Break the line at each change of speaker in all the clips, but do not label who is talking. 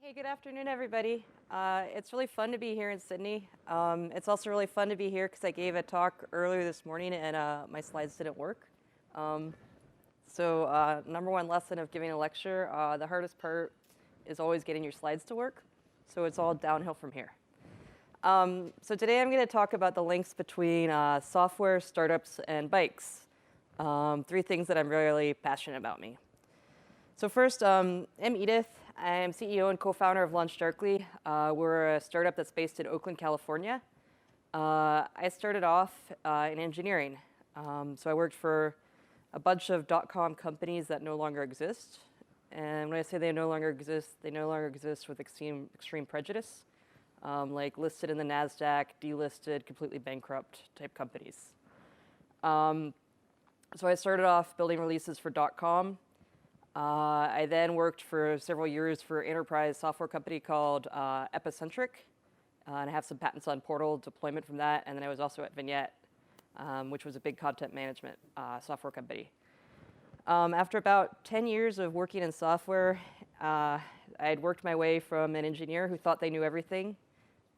Hey, good afternoon, everybody. It's really fun to be here in Sydney. It's also really fun to be here because I gave a talk earlier this morning and my slides didn't work. Number one lesson of giving a lecture, the hardest part is always getting your slides to work. So it's all downhill from here. So today I'm going to talk about the links between software, startups, and bikes. Three things that I'm really passionate about me. So first, I'm Edith. I'm CEO and co-founder of Launch Darkly. We're a startup that's based in Oakland, California. I started off in engineering. So I worked for a bunch of .com companies that no longer exist. And when I say they no longer exist with extreme prejudice, like listed in the NASDAQ, delisted, completely bankrupt type companies. So I started off building releases for .com. I then worked for several years for an enterprise software company called Epicentric, and I have some patents on portal deployment from that. And then I was also at Vignette, which was a big content management software company. After about 10 years of working in software, I had worked my way from an engineer who thought they knew everything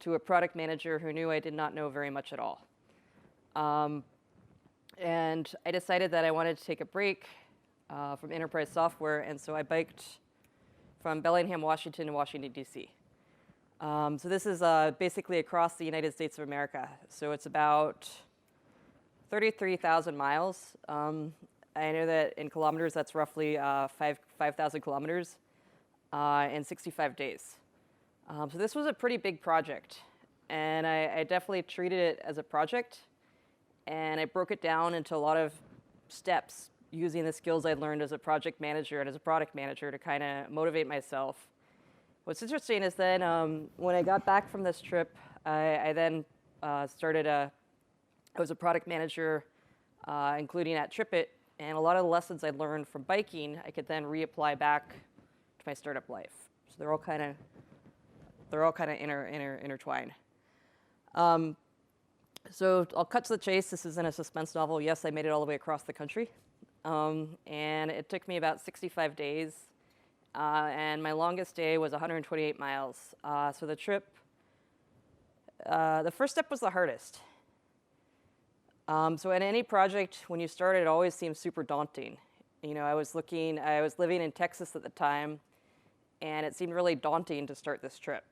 to a product manager who knew I did not know very much at all. And I decided that I wanted to take a break from enterprise software, and so I biked from Bellingham, Washington to Washington, D.C. So this is basically across the United States of America. So it's about 33,000 miles. I know that in kilometers, that's roughly 5,000 kilometers in 65 days. So this was a pretty big project, and I definitely treated it as a project, and I broke it down into a lot of steps using the skills I learned as a project manager and as a product manager to kind of motivate myself. What's interesting is then when I got back from this trip, I then I was a product manager, including at TripIt, and a lot of the lessons I learned from biking, I could then reapply back to my startup life. So they're all kind of intertwined. So I'll cut to the chase. This isn't a suspense novel. Yes, I made it all the way across the country. And it took me about 65 days. And my longest day was 128 miles. So the trip, the first step was the hardest. So in any project, when you start, it always seems super daunting. You know, I was living in Texas at the time, and it seemed really daunting to start this trip.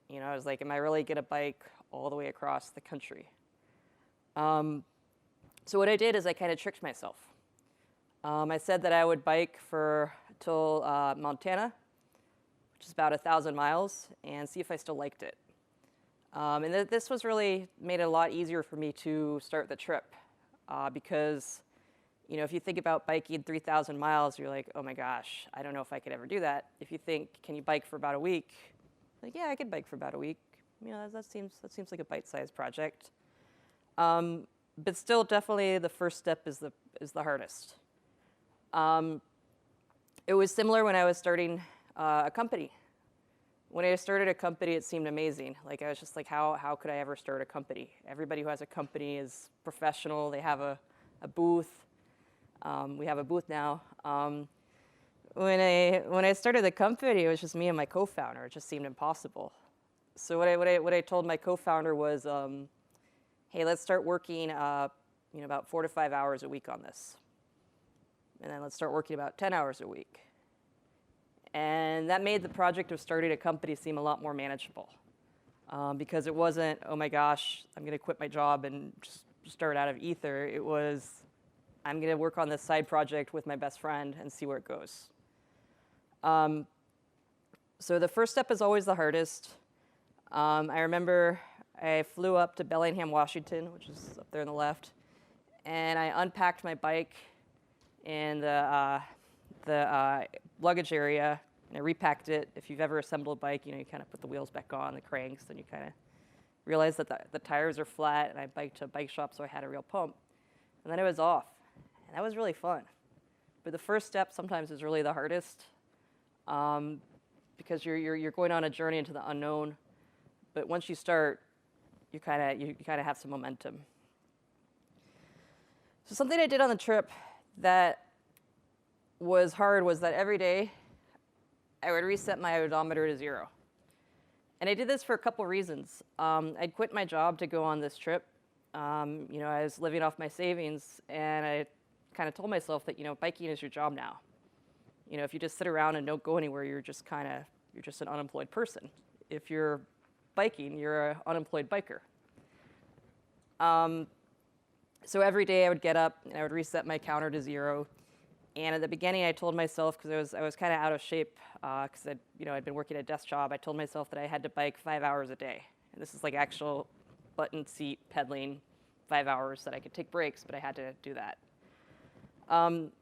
You know, I was like, am I really gonna bike all the way across the country? So what I did is I kind of tricked myself. I said that I would bike till Montana, which is about 1,000 miles, and see if I still liked it. And this was really made it a lot easier for me to start the trip because, you know, if you think about biking 3,000 miles, you're like, oh my gosh, I don't know if I could ever do that. If you think, can you bike for about a week? Like, yeah, I could bike for about a week. You know, that seems like a bite-sized project. But still, definitely the first step is the hardest. It was similar when I was starting a company. When I started a company, it seemed amazing. Like, I was just like, how could I ever start a company? Everybody who has a company is professional. They have a booth. We have a booth now. When I started the company, it was just me and my co-founder. It just seemed impossible. So what I told my co-founder was, hey, let's start working about 4 to 5 hours a week on this. And then let's start working about 10 hours a week. And that made the project of starting a company seem a lot more manageable. Because it wasn't, oh my gosh, I'm going to quit my job and just start out of ether. It was, I'm going to work on this side project with my best friend and see where it goes. So the first step is always the hardest. I remember I flew up to Bellingham, Washington, which is up there on the left, and I unpacked my bike in the luggage area, and I repacked it. If you've ever assembled a bike, you know, you kind of put the wheels back on, the cranks, and you kind of realize that the tires are flat, and I biked to a bike shop, so I had a real pump. And then it was off, and that was really fun. But the first step sometimes is really the hardest because you're going on a journey into the unknown. But once you start, you kind of have some momentum. So something I did on the trip that was hard was that every day I would reset my odometer to 0. And I did this for a couple reasons. I'd quit my job to go on this trip. I was living off my savings, and I kind of told myself that, biking is your job now. If you just sit around and don't go anywhere, you're just an unemployed person. If you're biking, you're an unemployed biker. So every day I would get up and I would reset my counter to 0. And at the beginning, I told myself, because I was kind of out of shape, because I'd been working a desk job, I told myself that I had to bike 5 hours a day. And this is like actual button seat pedaling, 5 hours that I could take breaks, but I had to do that.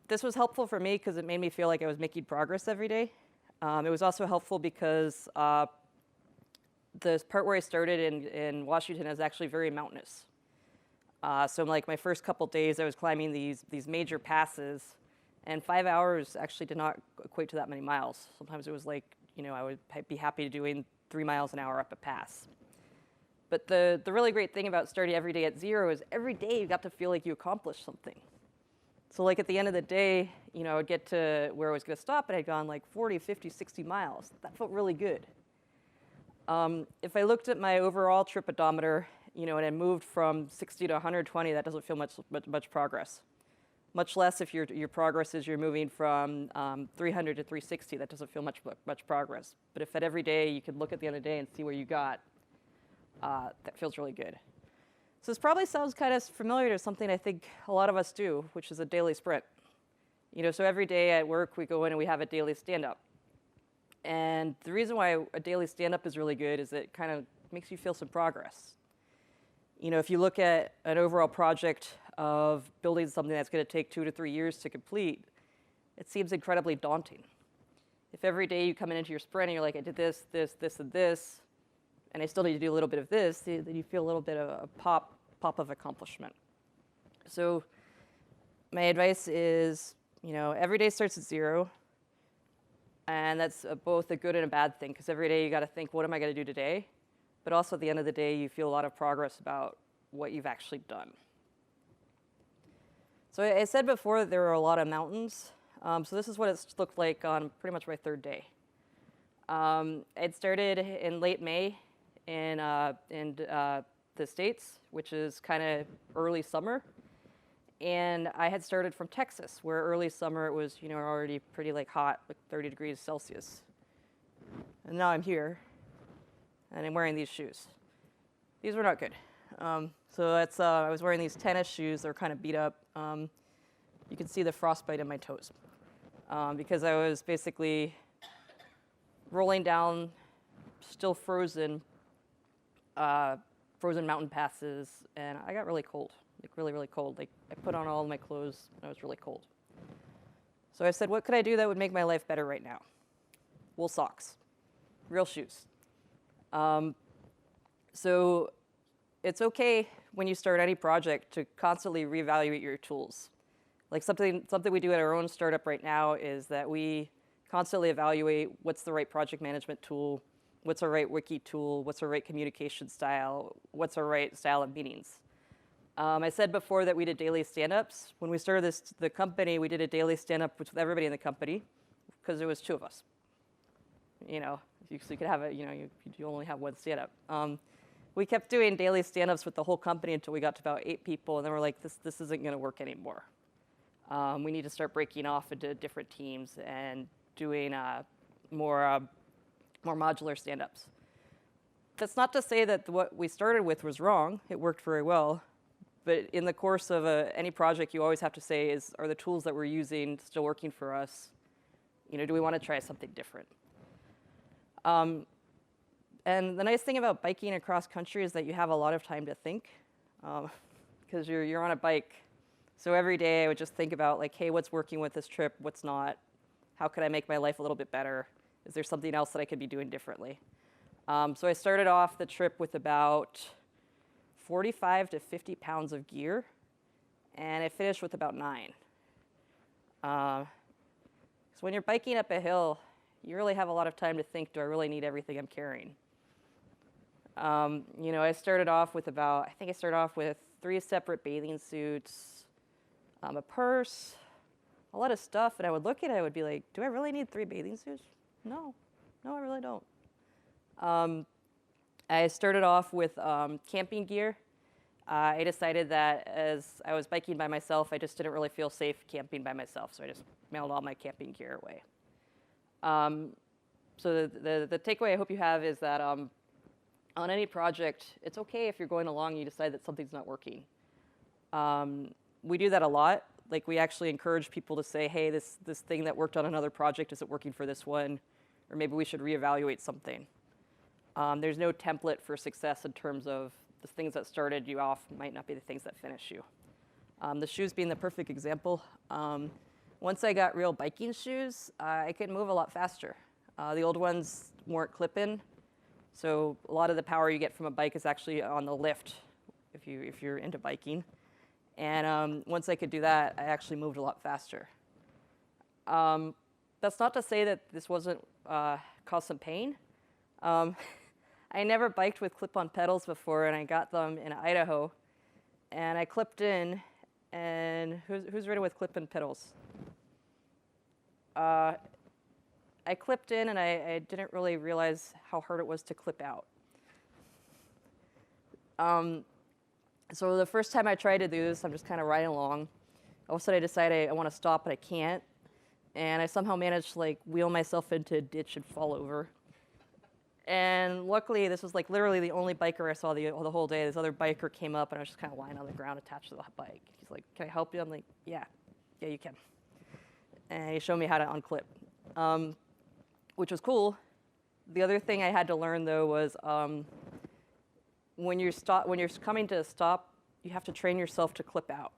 This was helpful for me because it made me feel like I was making progress every day. It was also helpful because the part where I started in Washington is actually very mountainous. So like my first couple days, I was climbing these major passes, and 5 hours actually did not equate to that many miles. Sometimes it was like, I would be happy doing 3 miles an hour up a pass. But the really great thing about starting every day at 0 is every day you got to feel like you accomplished something. So like at the end of the day, I would get to where I was going to stop, and I'd gone like 40, 50, 60 miles. That felt really good. If I looked at my overall trip odometer, and I moved from 60 to 120, that doesn't feel much progress. Much less if your progress is you're moving from 300 to 360, that doesn't feel much progress. But if at every day you could look at the end of the day and see where you got, that feels really good. So this probably sounds kind of familiar to something I think a lot of us do, which is a daily sprint. So every day at work we go in and we have a daily stand-up. And the reason why a daily stand-up is really good is it kind of makes you feel some progress. If you look at an overall project of building something that's going to take 2 to 3 years to complete, it seems incredibly daunting. If every day you come into your sprint and you're like, I did this, this, this, and this, and I still need to do a little bit of this, then you feel a little bit of a pop of accomplishment. So my advice is, every day starts at 0. And that's both a good and a bad thing, because every day you got to think, what am I going to do today? But also at the end of the day, you feel a lot of progress about what you've actually done. So I said before that there were a lot of mountains. So this is what it looked like on pretty much my 3rd day. I'd started in late May in the States, which is kind of early summer. And I had started from Texas, where early summer it was, already pretty hot, like 30 degrees Celsius. And now I'm here, and I'm wearing these shoes. These were not good. So that's I was wearing these tennis shoes. They're kind of beat up. You can see the frostbite in my toes because I was basically rolling down still frozen mountain passes, and I got really cold. Really, really cold. I put on all of my clothes, and I was really cold. So I said, what could I do that would make my life better right now? Wool socks, real shoes. So it's okay when you start any project to constantly reevaluate your tools. Like something we do at our own startup right now is that we constantly evaluate what's the right project management tool, what's our right wiki tool, what's our right communication style, what's our right style of meetings. I said before that we did daily stand-ups. When we started the company, we did a daily stand-up with everybody in the company because there was 2 of us. So you could have you only have one stand-up. We kept doing daily stand-ups with the whole company until we got to about 8 people, and then we're like, this isn't going to work anymore. We need to start breaking off into different teams and doing more modular stand-ups. That's not to say that what we started with was wrong. It worked very well. But in the course of any project, you always have to say, are the tools that we're using still working for us? Do we want to try something different? And the nice thing about biking across country is that you have a lot of time to think, because you're on a bike. So every day I would just think about hey, what's working with this trip? What's not? How could I make my life a little bit better? Is there something else that I could be doing differently? So I started off the trip with about 45 to 50 pounds of gear, and I finished with about 9. So when you're biking up a hill, you really have a lot of time to think, do I really need everything I'm carrying? I started off with I think I started off with 3 separate bathing suits, a purse, a lot of stuff, and I would look at it, I would be like, do I really need 3 bathing suits? No, I really don't. I started off with camping gear. I decided that as I was biking by myself, I just didn't really feel safe camping by myself, so I just mailed all my camping gear away. So the takeaway I hope you have is that on any project, it's okay if you're going along and you decide that something's not working. We do that a lot. Like, we actually encourage people to say, hey, this thing that worked on another project isn't working for this one, or maybe we should reevaluate something. There's no template for success in terms of the things that started you off might not be the things that finish you. The shoes being the perfect example. Once I got real biking shoes, I could move a lot faster. The old ones weren't clip-in, so a lot of the power you get from a bike is actually on the lift if you're into biking. And once I could do that, I actually moved a lot faster. That's not to say that this wasn't cause some pain. I never biked with clip-on pedals before, and I got them in Idaho. And I clipped in, and who's ridden with clip-in pedals? I clipped in, and I didn't really realize how hard it was to clip out. So the first time I tried to do this, I'm just kind of riding along. All of a sudden, I decide I want to stop, but I can't. And I somehow managed to wheel myself into a ditch and fall over. And luckily, this was literally the only biker I saw the whole day. This other biker came up, and I was just kind of lying on the ground attached to the bike. He's like, "Can I help you?" I'm like, yeah, you can. And he showed me how to unclip, which was cool. The other thing I had to learn, though, was when you're coming to a stop, you have to train yourself to clip out.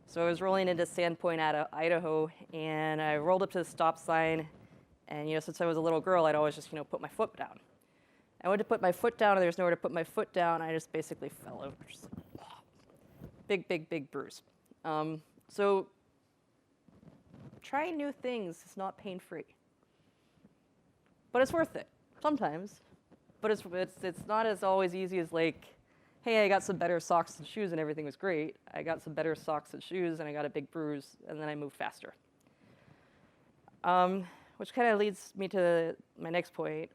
So I was rolling into Sandpoint out of Idaho, and I rolled up to the stop sign. And since I was a little girl, I'd always just put my foot down. I went to put my foot down, and there was nowhere to put my foot down. I just basically fell over. Just big bruise. So trying new things is not pain-free, but it's worth it sometimes. But it's not as always easy as hey, I got some better socks and shoes, and everything was great. I got some better socks and shoes, and I got a big bruise, and then I moved faster. Which kind of leads me to my next point.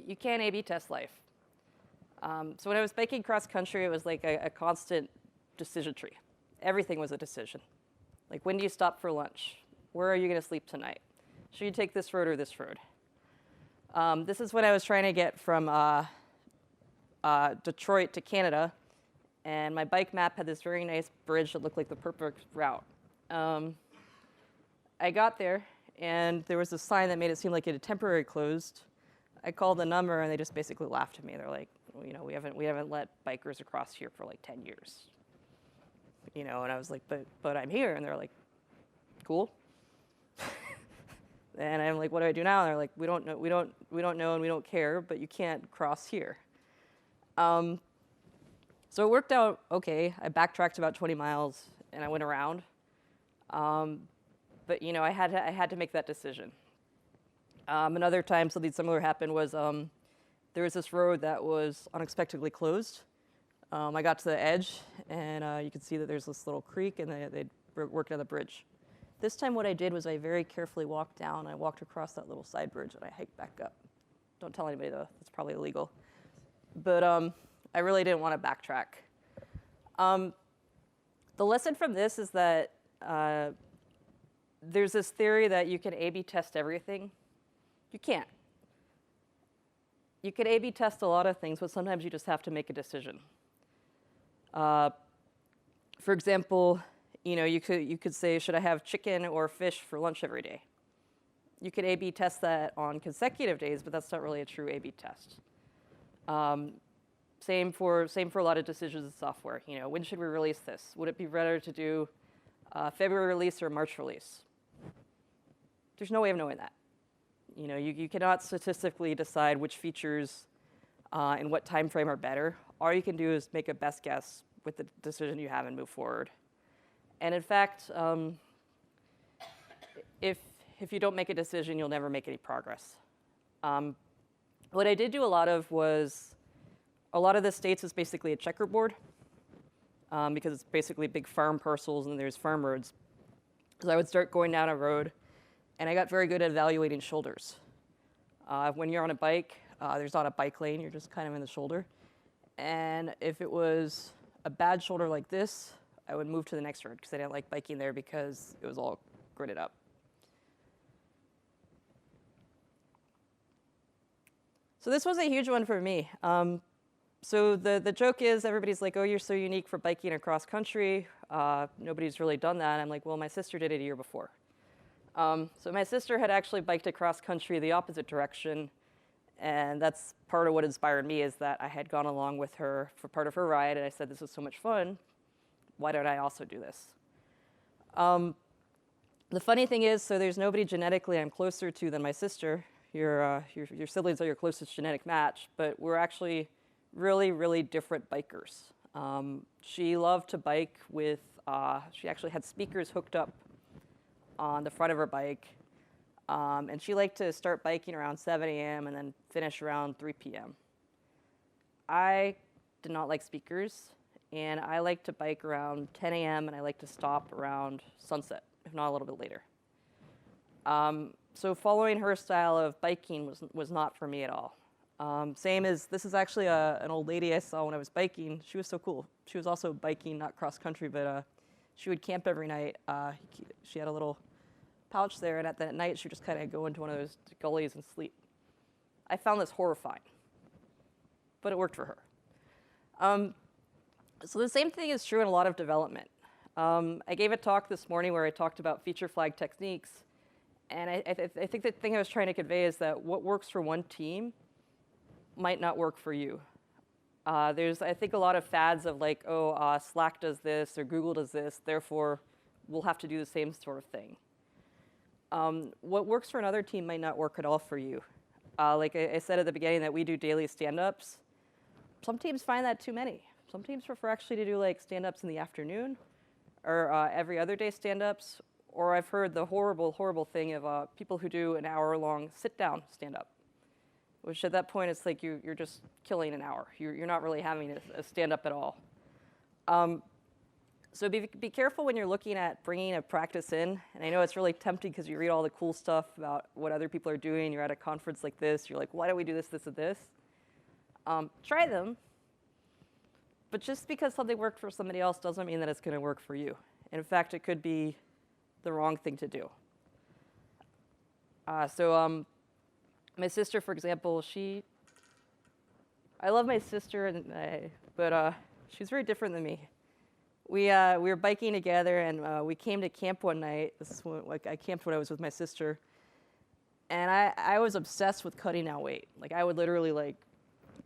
You can't A/B test life. So when I was biking cross country, it was a constant decision tree. Everything was a decision. When do you stop for lunch? Where are you going to sleep tonight? Should you take this road or this road? This is when I was trying to get from Detroit to Canada, and my bike map had this very nice bridge that looked like the perfect route. I got there, and there was a sign that made it seem like it had temporarily closed. I called the number, and they just basically laughed at me. They're like, well, we haven't let bikers across here for 10 years. And I was like, but I'm here, and they're like, cool. And I'm like, what do I do now? And they're like, we don't know, and we don't care, but you can't cross here. So it worked out okay. I backtracked about 20 miles, and I went around. But I had to make that decision. Another time something similar happened was there was this road that was unexpectedly closed. I got to the edge, and you could see that there's this little creek, and they'd worked on the bridge. This time what I did was I very carefully walked down. I walked across that little side bridge, and I hiked back up. Don't tell anybody, though. It's probably illegal. But I really didn't want to backtrack. The lesson from this is that there's this theory that you can A/B test everything. You can't. You can A/B test a lot of things, but sometimes you just have to make a decision. For example, you could say, should I have chicken or fish for lunch every day? You could A/B test that on consecutive days, but that's not really a true A/B test. Same for a lot of decisions in software. When should we release this? Would it be better to do February release or March release? There's no way of knowing that. You cannot statistically decide which features and what time frame are better. All you can do is make a best guess with the decision you have and move forward. And in fact, if you don't make a decision, you'll never make any progress. What I did do a lot of was, a lot of the states is basically a checkerboard because it's basically big farm parcels and there's farm roads. So I would start going down a road, and I got very good at evaluating shoulders. When you're on a bike, there's not a bike lane, you're just kind of in the shoulder. And if it was a bad shoulder like this, I would move to the next road because I didn't like biking there because it was all gridded up. So this was a huge one for me. So the joke is everybody's like, oh, you're so unique for biking across country. Nobody's really done that. I'm like, well, my sister did it a year before. So my sister had actually biked across country the opposite direction. And that's part of what inspired me, is that I had gone along with her for part of her ride. And I said, this was so much fun. Why don't I also do this? The funny thing is, so there's nobody genetically I'm closer to than my sister. Your siblings are your closest genetic match, but we're actually really, really different bikers. She loved to bike with, she actually had speakers hooked up on the front of her bike, and she liked to start biking around 7 a.m. and then finish around 3 p.m. I did not like speakers, and I like to bike around 10 a.m. and I like to stop around sunset, if not a little bit later. So following her style of biking was not for me at all. Same as, this is actually an old lady I saw when I was biking. She was so cool. She was also biking, not cross country, but she would camp every night. She had a little pouch there, and at that night, she would just kind of go into one of those gullies and sleep. I found this horrifying, but it worked for her. So the same thing is true in a lot of development. I gave a talk this morning where I talked about feature flag techniques. And I think the thing I was trying to convey is that what works for one team might not work for you. There's, I think, a lot of fads of like, oh, Slack does this or Google does this, therefore we'll have to do the same sort of thing. What works for another team might not work at all for you. Like I said at the beginning that we do daily stand-ups. Some teams find that too many. Some teams prefer actually to do like stand-ups in the afternoon or every other day stand-ups. Or I've heard the horrible, horrible thing of people who do an hour-long sit-down stand-up, which at that point it's like you're just killing an hour. You're not really having a stand-up at all. So be careful when you're looking at bringing a practice in. And I know it's really tempting because you read all the cool stuff about what other people are doing. You're at a conference like this. You're like, why don't we do this, this, and this? Try them. But just because something worked for somebody else doesn't mean that it's going to work for you. And in fact, it could be the wrong thing to do. My sister, for example, I love my sister, but she's very different than me. We were biking together, and we came to camp one night. This is when, like, I camped when I was with my sister, and I was obsessed with cutting down weight. Like, I would literally like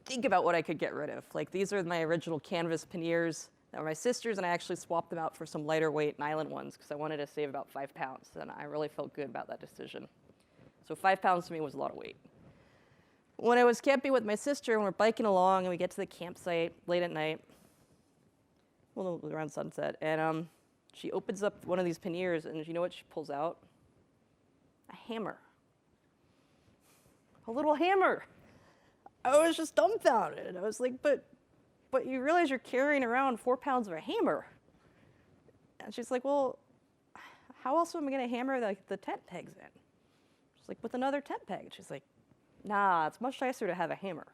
think about what I could get rid of. Like, these are my original canvas panniers. That were my sister's, and I actually swapped them out for some lighter weight nylon ones because I wanted to save about 5 pounds, and I really felt good about that decision. So 5 pounds to me was a lot of weight. When I was camping with my sister, and we're biking along, and we get to the campsite late at night, well, around sunset, and she opens up one of these panniers, and you know what she pulls out? A hammer. A little hammer. I was just dumbfounded. I was like, but you realize you're carrying around 4 pounds of a hammer. And she's like, well, how else am I going to hammer the tent pegs in? She's like, with another tent peg. She's like, nah, it's much nicer to have a hammer.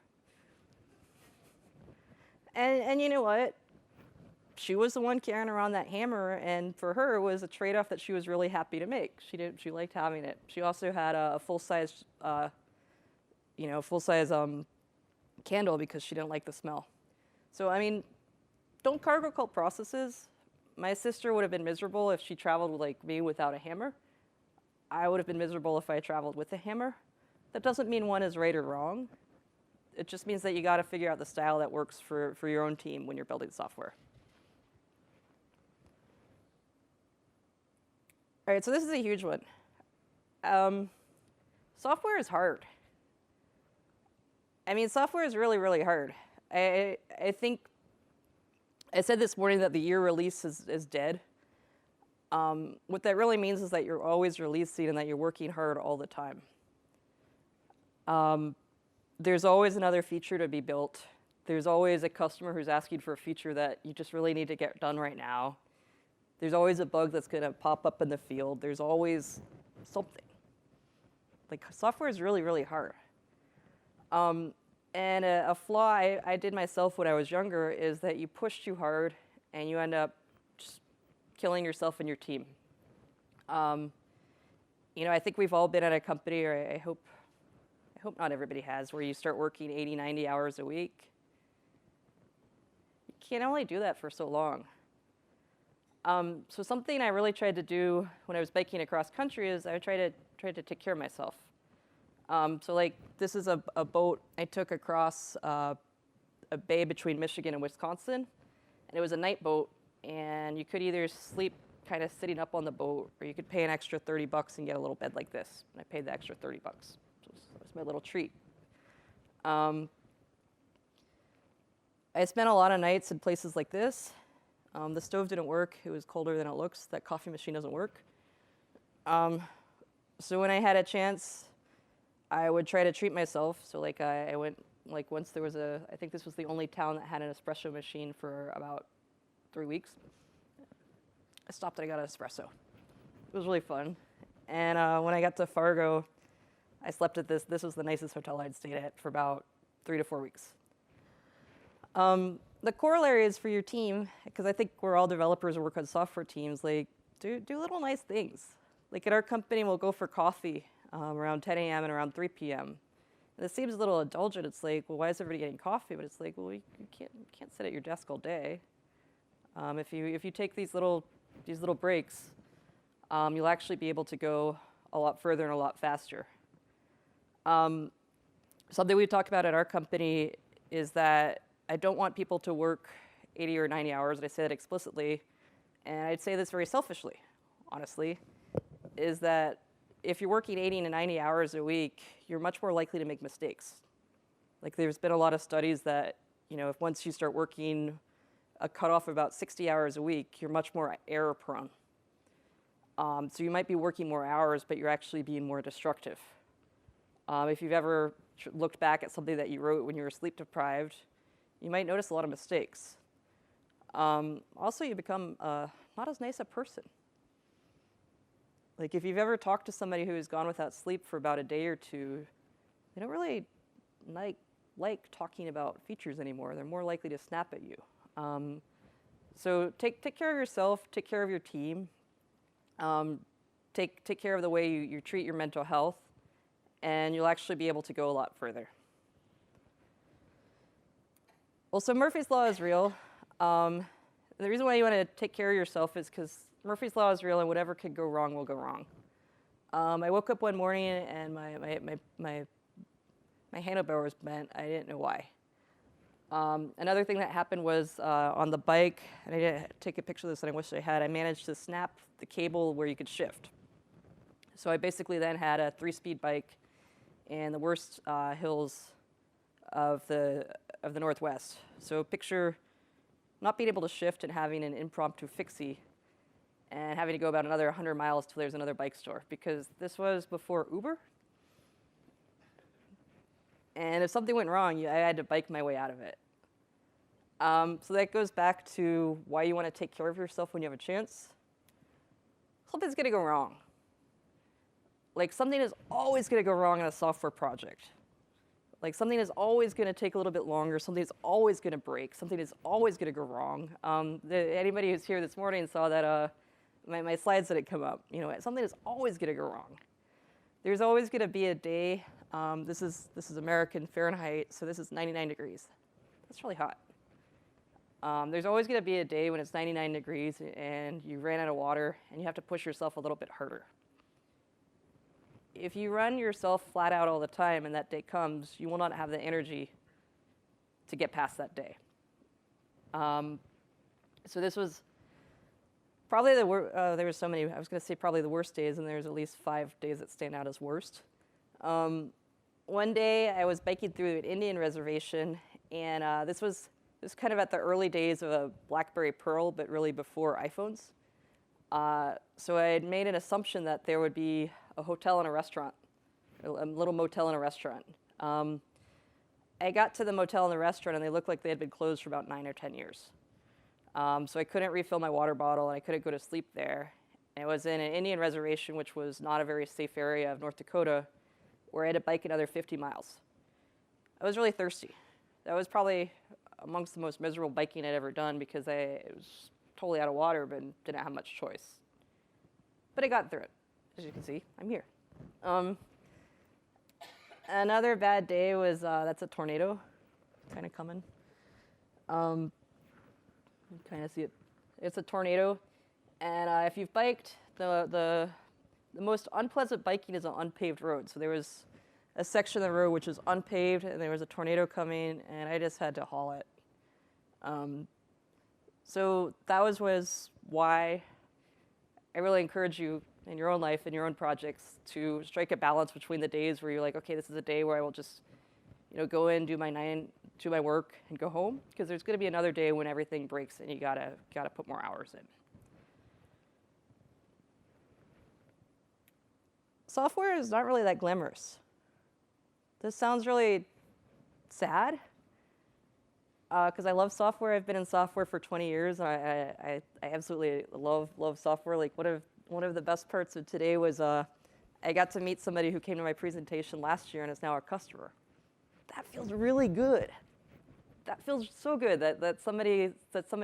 And you know what? She was the one carrying around that hammer, and for her, it was a trade-off that she was really happy to make. She liked having it. She also had a full-size, candle because she didn't like the smell. So, I mean, don't cargo cult processes. My sister would have been miserable if she traveled like me without a hammer. I would have been miserable if I traveled with a hammer. That doesn't mean one is right or wrong. It just means that you got to figure out the style that works for your own team when you're building software. All right, so this is a huge one. Software is hard. I mean, software is really, really hard. I think I said this morning that the year release is dead. What that really means is that you're always releasing and that you're working hard all the time. There's always another feature to be built. There's always a customer who's asking for a feature that you just really need to get done right now. There's always a bug that's going to pop up in the field. There's always something. Like, software is really, really hard. And a flaw I did myself when I was younger is that you push too hard and you end up just killing yourself and your team. I think we've all been at a company, or I hope not everybody has, where you start working 80, 90 hours a week. You can only do that for so long. So something I really tried to do when I was biking across country is I tried to take care of myself. So like this is a boat I took across a bay between Michigan and Wisconsin, and it was a night boat, and you could either sleep kind of sitting up on the boat, or you could pay an extra $30 and get a little bed like this. And I paid the extra $30. So it was my little treat. I spent a lot of nights in places like this. The stove didn't work. It was colder than it looks. That coffee machine doesn't work. So when I had a chance, I would try to treat myself. So like I went, like once there was I think this was the only town that had an espresso machine for about 3 weeks. I stopped and I got an espresso. It was really fun. And when I got to Fargo, I slept at this. This was the nicest hotel I'd stayed at for about 3 to 4 weeks. The corollary is for your team, because I think we're all developers who work on software teams, like do little nice things. Like at our company, we'll go for coffee around 10 a.m. and around 3 p.m. And it seems a little indulgent. It's like, well, why is everybody getting coffee? But it's like, well, you can't sit at your desk all day. If you take these little breaks, you'll actually be able to go a lot further and a lot faster. Something we talk about at our company is that I don't want people to work 80 or 90 hours, and I say that explicitly, and I'd say this very selfishly, honestly, is that if you're working 80 to 90 hours a week, you're much more likely to make mistakes. Like there's been a lot of studies that, if once you start working a cutoff of about 60 hours a week, you're much more error prone. So you might be working more hours, but you're actually being more destructive. If you've ever looked back at something that you wrote when you were sleep deprived, you might notice a lot of mistakes. Also, you become not as nice a person. Like if you've ever talked to somebody who's gone without sleep for about a day or two, they don't really like talking about features anymore. They're more likely to snap at you. So take care of yourself, take care of your team, take care of the way you treat your mental health, and you'll actually be able to go a lot further. Well, so Murphy's Law is real. The reason why you want to take care of yourself is because Murphy's Law is real, and whatever could go wrong will go wrong. I woke up one morning and my handlebar was bent. I didn't know why. Another thing that happened was on the bike, and I didn't take a picture of this, and I wish I had, I managed to snap the cable where you could shift. So I basically then had a 3-speed bike in the worst hills of the Northwest. So picture not being able to shift and having an impromptu fixie and having to go about another 100 miles till there's another bike store, because this was before Uber. And if something went wrong, I had to bike my way out of it. So that goes back to why you want to take care of yourself when you have a chance. Something's going to go wrong. Like something is always going to go wrong in a software project. Like something is always going to take a little bit longer. Something is always going to break. Something is always going to go wrong. Anybody who's here this morning saw that my slides didn't come up. Something is always going to go wrong. There's always going to be a day. This is American Fahrenheit, so this is 99 degrees. That's really hot. There's always going to be a day when it's 99 degrees and you ran out of water and you have to push yourself a little bit harder. If you run yourself flat out all the time and that day comes, you will not have the energy to get past that day. So this was probably there were so many, I was going to say probably the worst days, and there's at least 5 days that stand out as worst. One day I was biking through an Indian reservation, and this was kind of at the early days of a BlackBerry Pearl, but really before iPhones. So I had made an assumption that there would be a hotel and a restaurant, a little motel and a restaurant. I got to the motel and the restaurant, and they looked like they had been closed for about 9 or 10 years. So I couldn't refill my water bottle, and I couldn't go to sleep there. And it was in an Indian reservation, which was not a very safe area of North Dakota, where I had to bike another 50 miles. I was really thirsty. That was probably amongst the most miserable biking I'd ever done because it was totally out of water, but didn't have much choice. But I got through it. As you can see, I'm here. Another bad day was, that's a tornado kind of coming. You kind of see it. It's a tornado. And if you've biked, the most unpleasant biking is on unpaved road. So there was a section of the road which was unpaved, and there was a tornado coming, and I just had to haul it. So that was why I really encourage you in your own life, in your own projects, to strike a balance between the days where you're like, okay, this is a day where I will just, go in, do my work, and go home, because there's going to be another day when everything breaks and you gotta put more hours in. Software is not really that glamorous. This sounds really sad, because I love software. I've been in software for 20 years. I absolutely love software. Like one of the best parts of today was I got to meet somebody who came to my presentation last year and is now a customer. That feels really good. That feels so good that somebody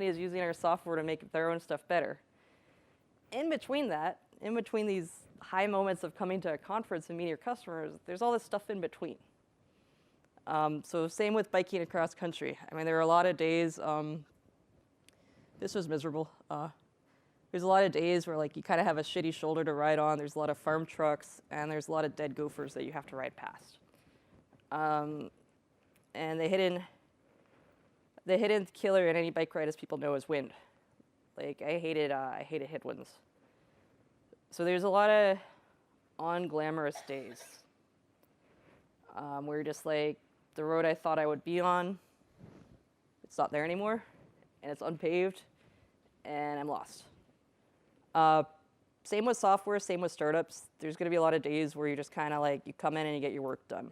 is using our software to make their own stuff better. In between these high moments of coming to a conference and meeting your customers, there's all this stuff in between. So same with biking across country. I mean, there are a lot of days, this was miserable. There's a lot of days where like you kind of have a shitty shoulder to ride on. There's a lot of farm trucks, and there's a lot of dead gophers that you have to ride past. And the hidden killer in any bike ride, as people know, is wind. Like I hated headwinds. So there's a lot of unglamorous days where you're just like, the road I thought I would be on, it's not there anymore, and it's unpaved, and I'm lost. Same with software, same with startups. There's going to be a lot of days where you just kind of like, you come in and you get your work done.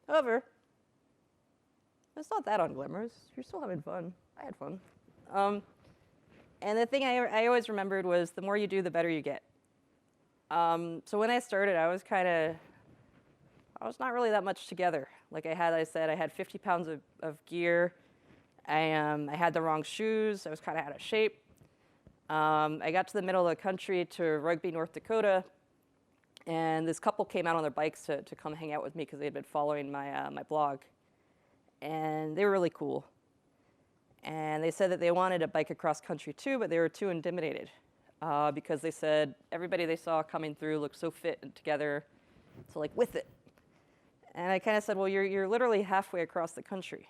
However, it's not that unglamorous. You're still having fun. I had fun. And the thing I always remembered was the more you do, the better you get. So when I started, I was not really that much together. Like I said, I had 50 pounds of gear. I had the wrong shoes. I was kind of out of shape. I got to the middle of the country to Rugby, North Dakota, and this couple came out on their bikes to come hang out with me because they had been following my blog. And they were really cool. And they said that they wanted to bike across country too, but they were too intimidated because they said everybody they saw coming through looked so fit and together, so like with it. And I kind of said, well, you're literally halfway across the country.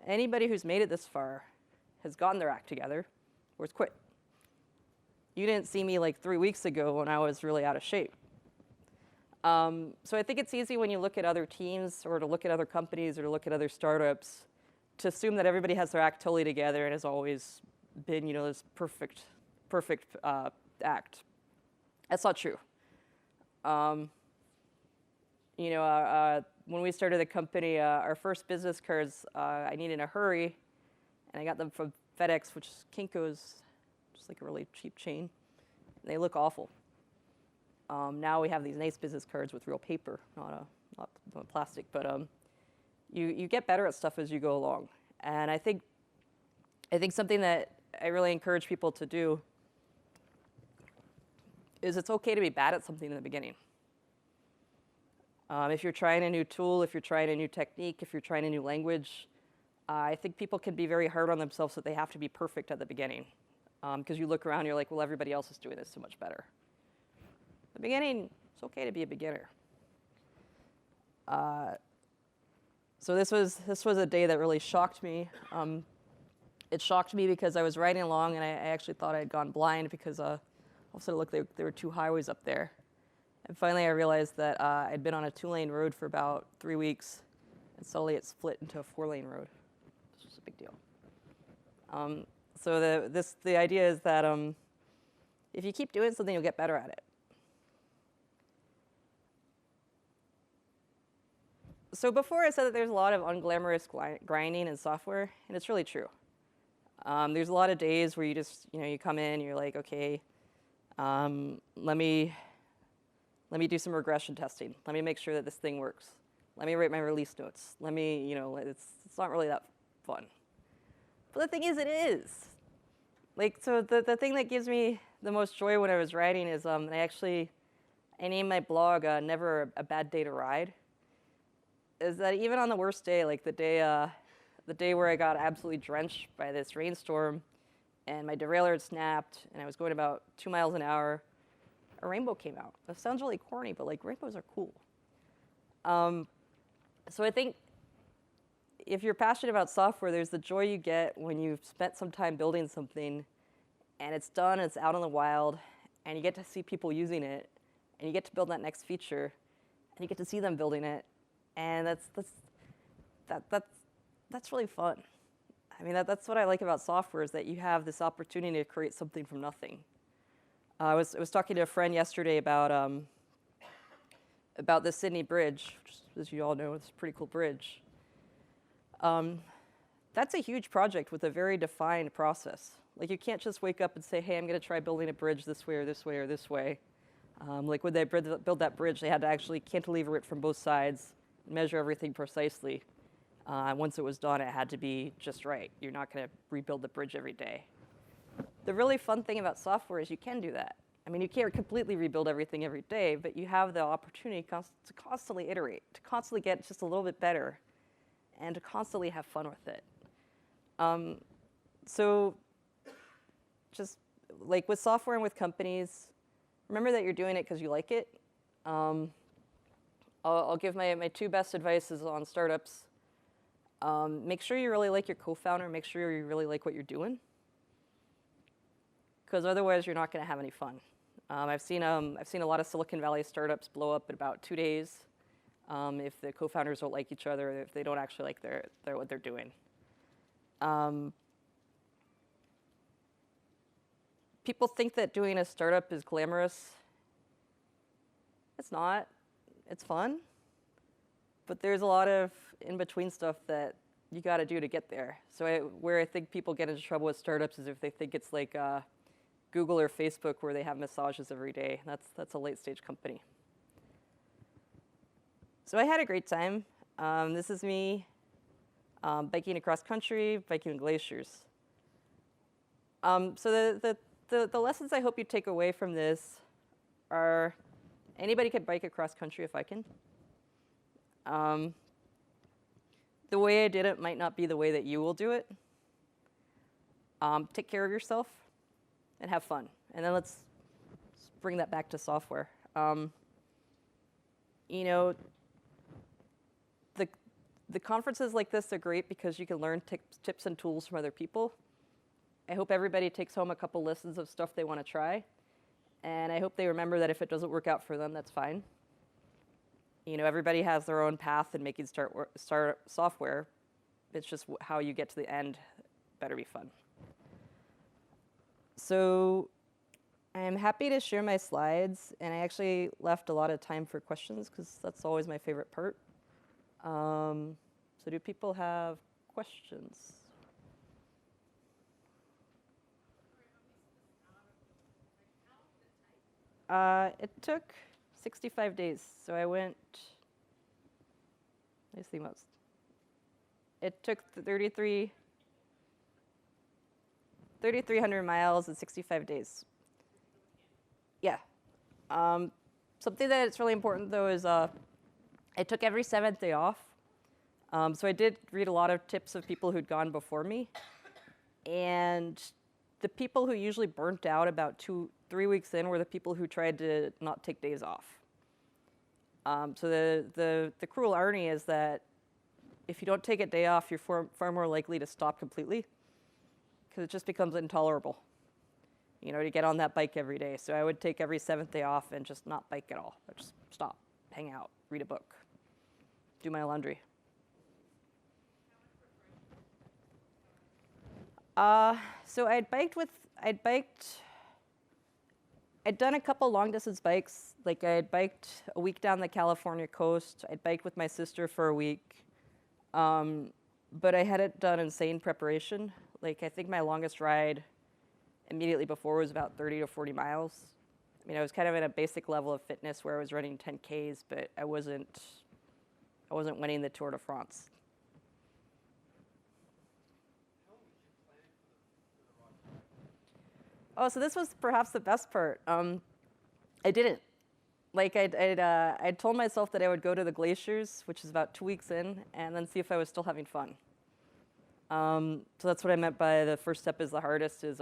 Anybody who's made it this far has gotten their act together or has quit. You didn't see me like 3 weeks ago when I was really out of shape. So I think it's easy when you look at other teams or to look at other companies or to look at other startups to assume that everybody has their act totally together and has always been, this perfect act. That's not true. When we started the company, our first business cards I needed in a hurry, and I got them from FedEx, which is Kinko's, just like a really cheap chain. And they look awful. Now we have these nice business cards with real paper, not plastic, but you get better at stuff as you go along. And I think something that I really encourage people to do is it's okay to be bad at something in the beginning. If you're trying a new tool, if you're trying a new technique, if you're trying a new language, I think people can be very hard on themselves that they have to be perfect at the beginning. Because you look around and you're like, well, everybody else is doing this so much better. At the beginning, it's okay to be a beginner. So this was a day that really shocked me. It shocked me because I was riding along and I actually thought I had gone blind because all of a sudden it looked like there were two highways up there. And finally I realized that I'd been on a 2-lane road for about 3 weeks, and suddenly it split into a 4-lane road. It's just a big deal. So the idea is that if you keep doing something, you'll get better at it. So before I said that there's a lot of unglamorous grinding in software, and it's really true. There's a lot of days where you just, you come in, you're like, okay, let me Let me do some regression testing. Let me make sure that this thing works. Let me write my release notes. Let me, it's not really that fun. But the thing is, it is. Like, so the thing that gives me the most joy when I was writing is I named my blog Never a Bad Day to Ride. Is that even on the worst day, like the day where I got absolutely drenched by this rainstorm and my derailleur had snapped and I was going about 2 miles an hour, a rainbow came out. That sounds really corny, but like rainbows are cool. So I think if you're passionate about software, there's the joy you get when you've spent some time building something and it's done, it's out in the wild, and you get to see people using it, and you get to build that next feature, and you get to see them building it, and that's really fun. I mean, that's what I like about software, is that you have this opportunity to create something from nothing. I was talking to a friend yesterday about the Sydney Bridge, which, as you all know, is a pretty cool bridge. That's a huge project with a very defined process. Like, you can't just wake up and say, hey, I'm going to try building a bridge this way or this way or this way. Like, when they built that bridge, they had to actually cantilever it from both sides, measure everything precisely. Once it was done, it had to be just right. You're not going to rebuild the bridge every day. The really fun thing about software is you can do that. I mean, you can't completely rebuild everything every day, but you have the opportunity to constantly iterate, to constantly get just a little bit better, and to constantly have fun with it. So just like with software and with companies, remember that you're doing it because you like it. I'll give my two best advices on startups. Make sure you really like your co-founder. Make sure you really like what you're doing, because otherwise you're not going to have any fun. I've seen a lot of Silicon Valley startups blow up in about 2 days if the co-founders don't like each other, if they don't actually like what they're doing. People think that doing a startup is glamorous. It's not. It's fun. But there's a lot of in-between stuff that you got to do to get there. So where I think people get into trouble with startups is if they think it's like Google or Facebook, where they have massages every day. That's a late-stage company. So I had a great time. This is me biking across country, biking in glaciers. So the lessons I hope you take away from this are: anybody can bike across country if I can. The way I did it might not be the way that you will do it. Take care of yourself and have fun. And then let's bring that back to software. The conferences like this are great because you can learn tips and tools from other people. I hope everybody takes home a couple listens of stuff they want to try. And I hope they remember that if it doesn't work out for them, that's fine. Everybody has their own path in making start software. It's just how you get to the end better be fun. So I'm happy to share my slides, and I actually left a lot of time for questions because that's always my favorite part. So do people have questions? It took 65 days. So I went, let me see most. It took 3,300 miles in 65 days. Yeah. Something that's really important, though, is I took every 7th day off. So I did read a lot of tips of people who'd gone before me. And the people who usually burnt out about 2-3 weeks in were the people who tried to not take days off. So the cruel irony is that if you don't take a day off, you're far more likely to stop completely, because it just becomes intolerable, to get on that bike every day. So I would take every 7th day off and just not bike at all. I'd just stop, hang out, read a book, do my laundry. So I'd done a couple long distance bikes. Like, I had biked a week down the California coast. I'd biked with my sister for a week. But I hadn't done insane preparation. Like, I think my longest ride immediately before was about 30 to 40 miles. I mean, I was kind of at a basic level of fitness where I was running 10Ks, but I wasn't winning the Tour de France. Oh, so this was perhaps the best part. I didn't. Like, I'd told myself that I would go to the glaciers, which is about 2 weeks in, and then see if I was still having fun. So that's what I meant by the first step is the hardest, is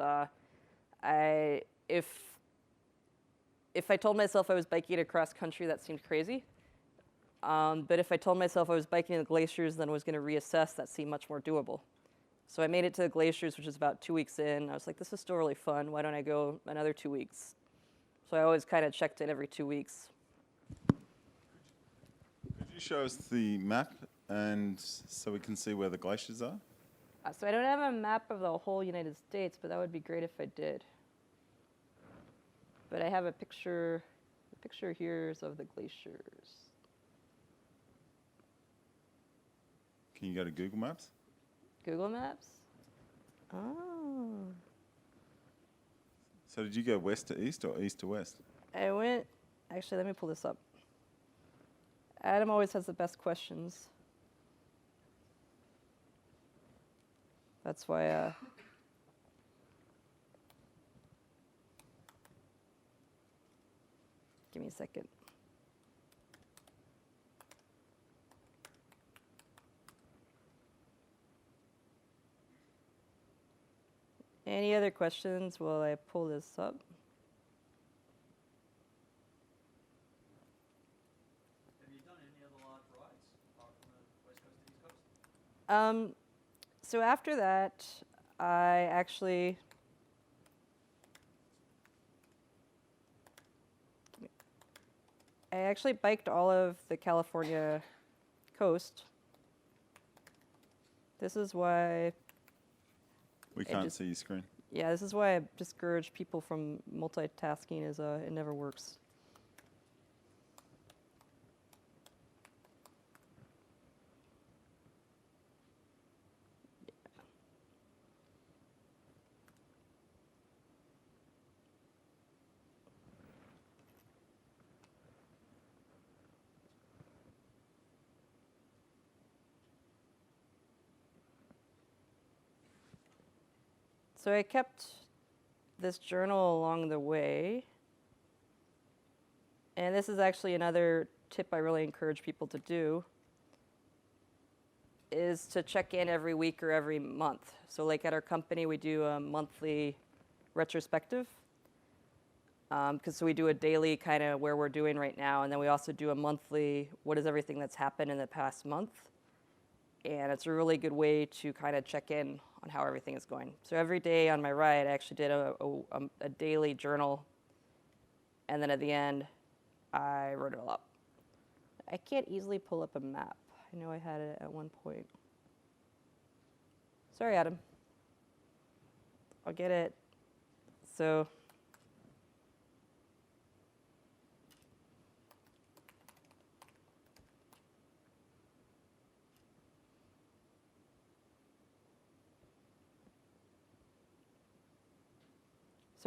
if I told myself I was biking across country, that seemed crazy. But if I told myself I was biking the glaciers, then I was going to reassess, that seemed much more doable. So I made it to the glaciers, which is about 2 weeks in. I was like, this is still really fun. Why don't I go another 2 weeks? So I always kind of checked in every 2 weeks.
Could you show us the map and so we can see where the glaciers are?
So I don't have a map of the whole United States, but that would be great if I did. But I have a picture. The picture here is of the glaciers.
Can you go to Google Maps?
Google Maps? Oh.
So did you go west to east or east to west?
I went, actually, let me pull this up. Adam always has the best questions. That's why, give me a second. Any other questions while I pull this up?
Have you done any other large rides apart from the West Coast and East Coast?
So after that, I actually biked all of the California coast. This is why
We can't see your screen.
Yeah, this is why I discourage people from multitasking, is it never works. So I kept this journal along the way. And this is actually another tip I really encourage people to do, is to check in every week or every month. So like at our company, we do a monthly retrospective. So we do a daily kind of where we're doing right now, and then we also do a monthly, what is everything that's happened in the past month. And it's a really good way to kind of check in on how everything is going. So every day on my ride, I actually did a daily journal. And then at the end, I wrote it all up. I can't easily pull up a map. I know I had it at one point. Sorry, Adam. I'll get it. So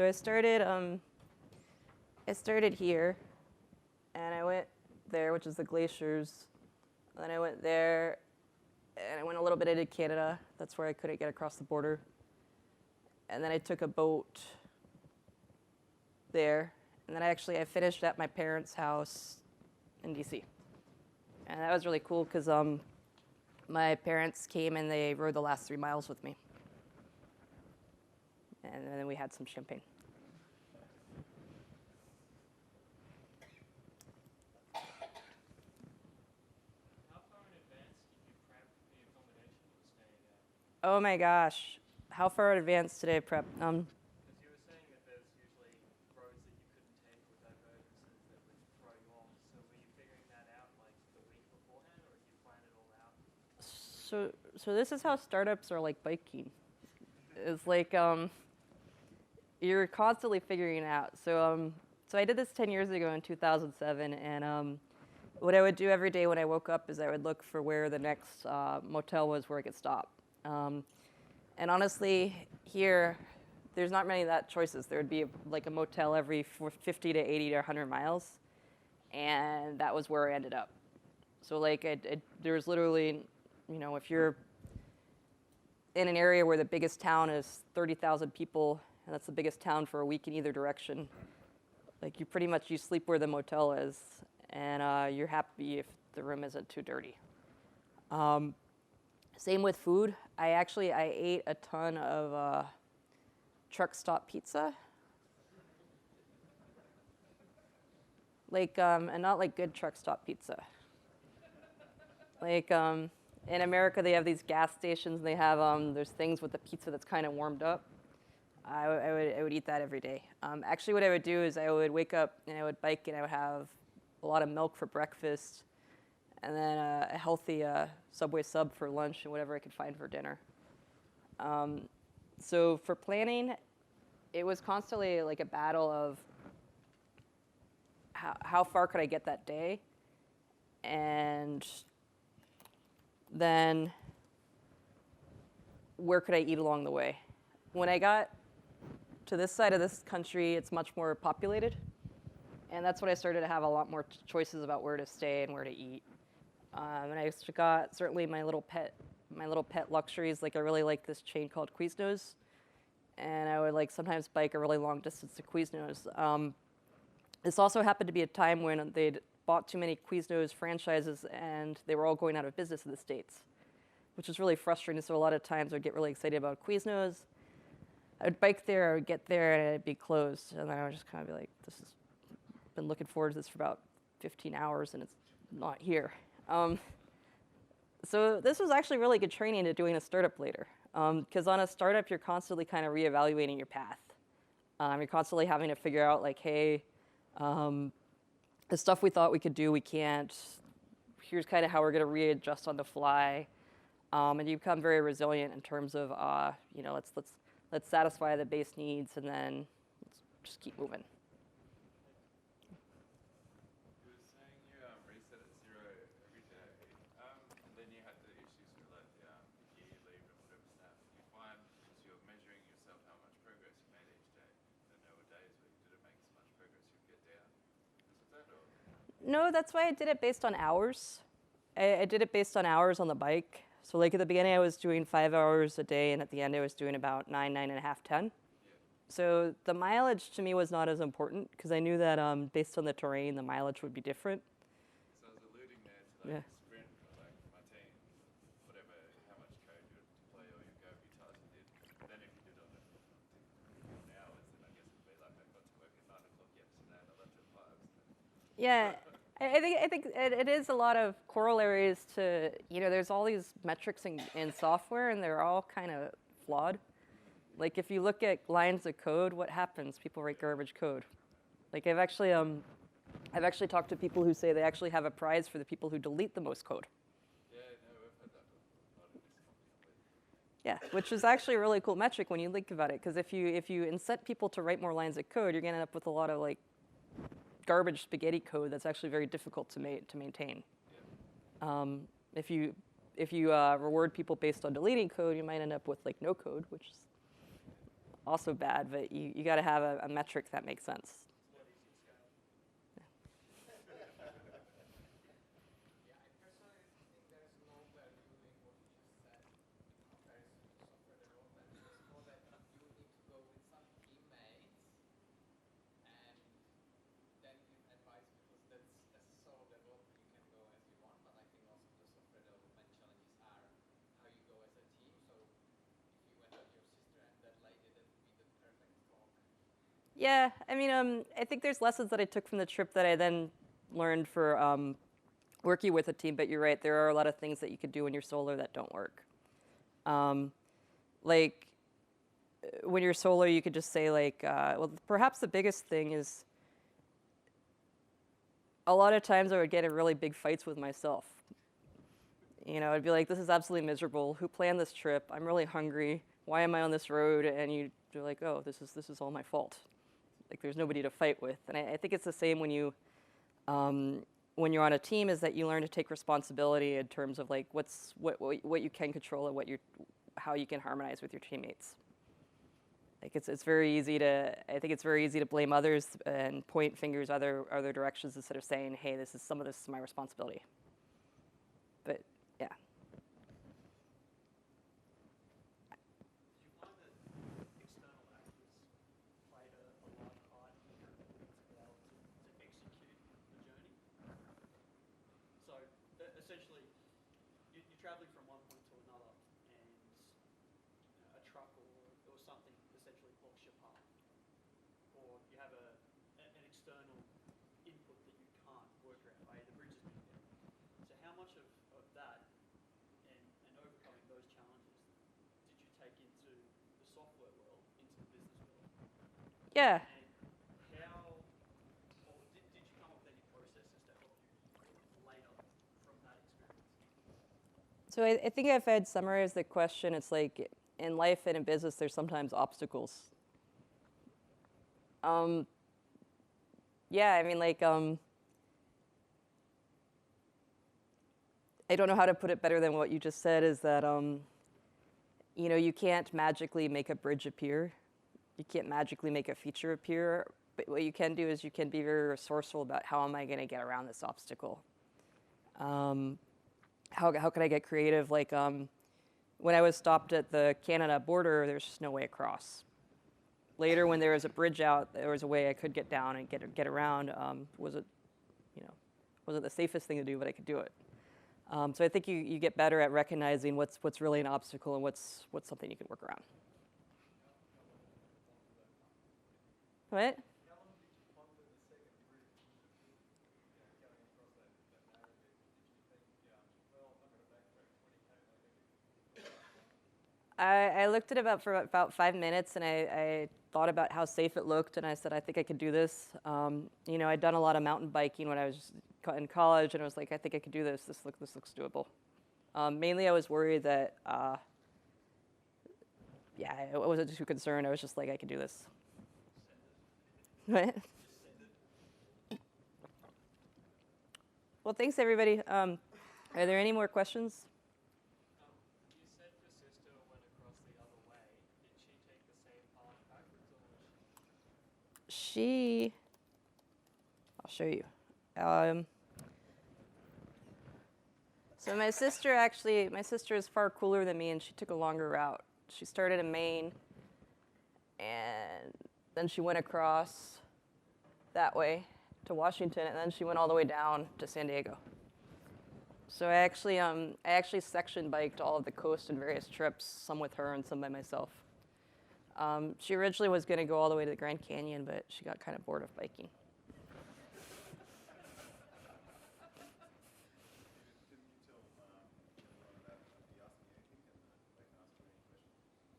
I started here, and I went there, which is the glaciers. And then I went there, and I went a little bit into Canada. That's where I couldn't get across the border. And then I took a boat there, and then I finished at my parents' house in DC. And that was really cool because my parents came and they rode the last 3 miles with me. And then we had some champagne.
How far in advance did you prep the accommodation you were staying at?
Oh my gosh, how far in advance did I prep?
Because you were saying that there's usually roads that you couldn't take or divergences that would throw you off. So were you figuring that out like the week beforehand, or did you plan it all out?
So this is how startups are like biking. It's like you're constantly figuring it out. So I did this 10 years ago in 2007, and what I would do every day when I woke up is I would look for where the next motel was where I could stop. And honestly, here, there's not many of that choices. There would be like a motel every 50 to 80 to 100 miles, and that was where I ended up. So like there's literally, you know, if you're in an area where the biggest town is 30,000 people, and that's the biggest town for a week in either direction, like you sleep where the motel is, and you're happy if the room isn't too dirty. Same with food. I ate a ton of truck stop pizza. Like, and not like good truck stop pizza. Like, in America, they have these gas stations, and they have, there's things with the pizza that's kind of warmed up. I would eat that every day. Actually, what I would do is I would wake up, and I would bike, and I would have a lot of milk for breakfast, and then a healthy Subway sub for lunch, and whatever I could find for dinner. So for planning, it was constantly like a battle of how far could I get that day, and then where could I eat along the way. When I got to this side of this country, it's much more populated, and that's when I started to have a lot more choices about where to stay and where to eat. And I got certainly my little pet luxuries. Like I really like this chain called Quiznos, and I would like sometimes bike a really long distance to Quiznos. This also happened to be a time when they'd bought too many Quiznos franchises, and they were all going out of business in the States, which was really frustrating. So a lot of times I'd get really excited about Quiznos. I would bike there, I would get there, and it'd be closed. And then I would just kind of be like, been looking forward to this for about 15 hours, and it's not here. So this was actually really good training to doing a startup later. Because on a startup, you're constantly kind of reevaluating your path. You're constantly having to figure out like, hey, the stuff we thought we could do, we can't. Here's kind of how we're going to readjust on the fly. And you become very resilient in terms of, you know, let's satisfy the base needs, and then let's just keep moving.
You were saying you reset at 0 every day, and then you had the issues with like the year you leave and whatever snap. You find as you're measuring yourself how much progress you made each day, and there were days where you didn't make as much progress, you'd get down. Was that or?
No, that's why I did it based on hours. I did it based on hours on the bike. So like at the beginning, I was doing 5 hours a day, and at the end, I was doing about 9.5, 10.
Yeah.
So the mileage to me was not as important, because I knew that based on the terrain, the mileage would be different.
So I was alluding there to like
Yeah.
sprint, or like my team, whatever, how much code you would play or your go-be task you did. Then if you did on it for hours, then I guess it'd be like I got to work at 9 o'clock yesterday and I left at 5.
Yeah, I think it is a lot of corollaries to, you know, there's all these metrics in software, and they're all kind of flawed. Like if you look at lines of code, what happens? People write garbage code. Like I've actually talked to people who say they actually have a prize for the people who delete the most code.
Yeah, no, we've had that a lot in this company.
Yeah, which is actually a really cool metric when you think about it, because if you incent people to write more lines of code, you're going to end up with a lot of like garbage spaghetti code that's actually very difficult to maintain. If you reward people based on deleting code, you might end up with like no code, which is also bad. But you got to have a metric that makes sense.
Yeah, I personally think there's no value in what you just said in comparison to software development. It's more that you need to go with some teammates and then give advice, because that's as a solo developer you can go as you want, but I think also the software development challenges are how you go as a team. So if you went with your sister and that lady, that would be the perfect talk.
Yeah, I mean, I think there's lessons that I took from the trip that I then learned for working with a team. But you're right, there are a lot of things that you could do when you're solo that don't work. Like when you're solo, you could just say like, well, perhaps the biggest thing is a lot of times I would get in really big fights with myself. You know, I'd be like, this is absolutely miserable. Who planned this trip? I'm really hungry. Why am I on this road? And you're like, oh, this is all my fault. Like there's nobody to fight with. And I think it's the same when you're on a team, is that you learn to take responsibility in terms of like what you can control and how you can harmonize with your teammates. Like it's very easy to, I think it's very easy to blame others and point fingers other directions instead of saying, hey, some of this is my responsibility. But yeah.
Did you find that external actors played a large part in your ability to be able to execute the journey? So essentially, you're traveling from one point to another, and a truck or something essentially blocks your path, or you have an external input that you can't work around, i.e. the bridge is being built. So how much of that and overcoming those challenges did you take into the software world, into the business world?
Yeah.
And how, or did you come up with any processes to help you later from that experience?
So I think if I'd summarize the question, it's like in life and in business, there's sometimes obstacles. Yeah, I mean, like, I don't know how to put it better than what you just said, is that, you know, you can't magically make a bridge appear. You can't magically make a feature appear. But what you can do is you can be very resourceful about how am I going to get around this obstacle. How can I get creative? Like when I was stopped at the Canada border, there's just no way across. Later, when there was a bridge out, there was a way I could get down and get around. Wasn't the safest thing to do, but I could do it. So I think you get better at recognizing what's really an obstacle and what's something you can work around. What? I looked at it for about 5 minutes, and I thought about how safe it looked, and I said, I think I could do this. You know, I'd done a lot of mountain biking when I was in college, and I was like, I think I could do this. This looks doable. Mainly, I was worried that, yeah, I wasn't too concerned. I was just like, I could do this. What? Well, thanks, everybody. Are there any more questions?
You said your sister went across the other way. Did she take the same path backwards, or was she?
I'll show you. So my sister is far cooler than me, and she took a longer route. She started in Maine, and then she went across that way to Washington, and then she went all the way down to San Diego. So I actually section biked all of the coast in various trips, some with her and some by myself. She originally was going to go all the way to the Grand Canyon, but she got kind of bored of biking.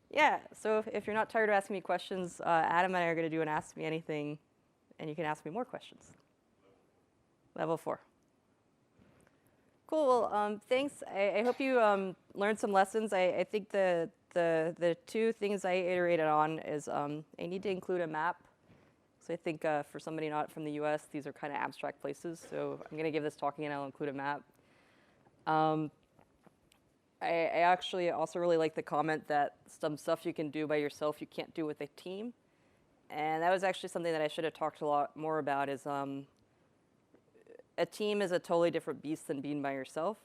Yeah, so if you're not tired of asking me questions, Adam and I are going to do an Ask Me Anything, and you can ask me more questions. Level 4. Cool, well, thanks. I hope you learned some lessons. I think the 2 things I iterated on is I need to include a map. So I think for somebody not from the US, these are kind of abstract places. So I'm going to give this talking and I'll include a map. I actually also really like the comment that some stuff you can do by yourself, you can't do with a team. And that was actually something that I should have talked a lot more about is a team is a totally different beast than being by yourself.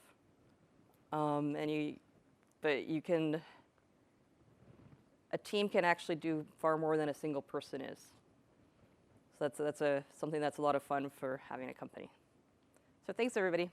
A team can actually do far more than a single person is. So that's something that's a lot of fun for having a company. So thanks, everybody.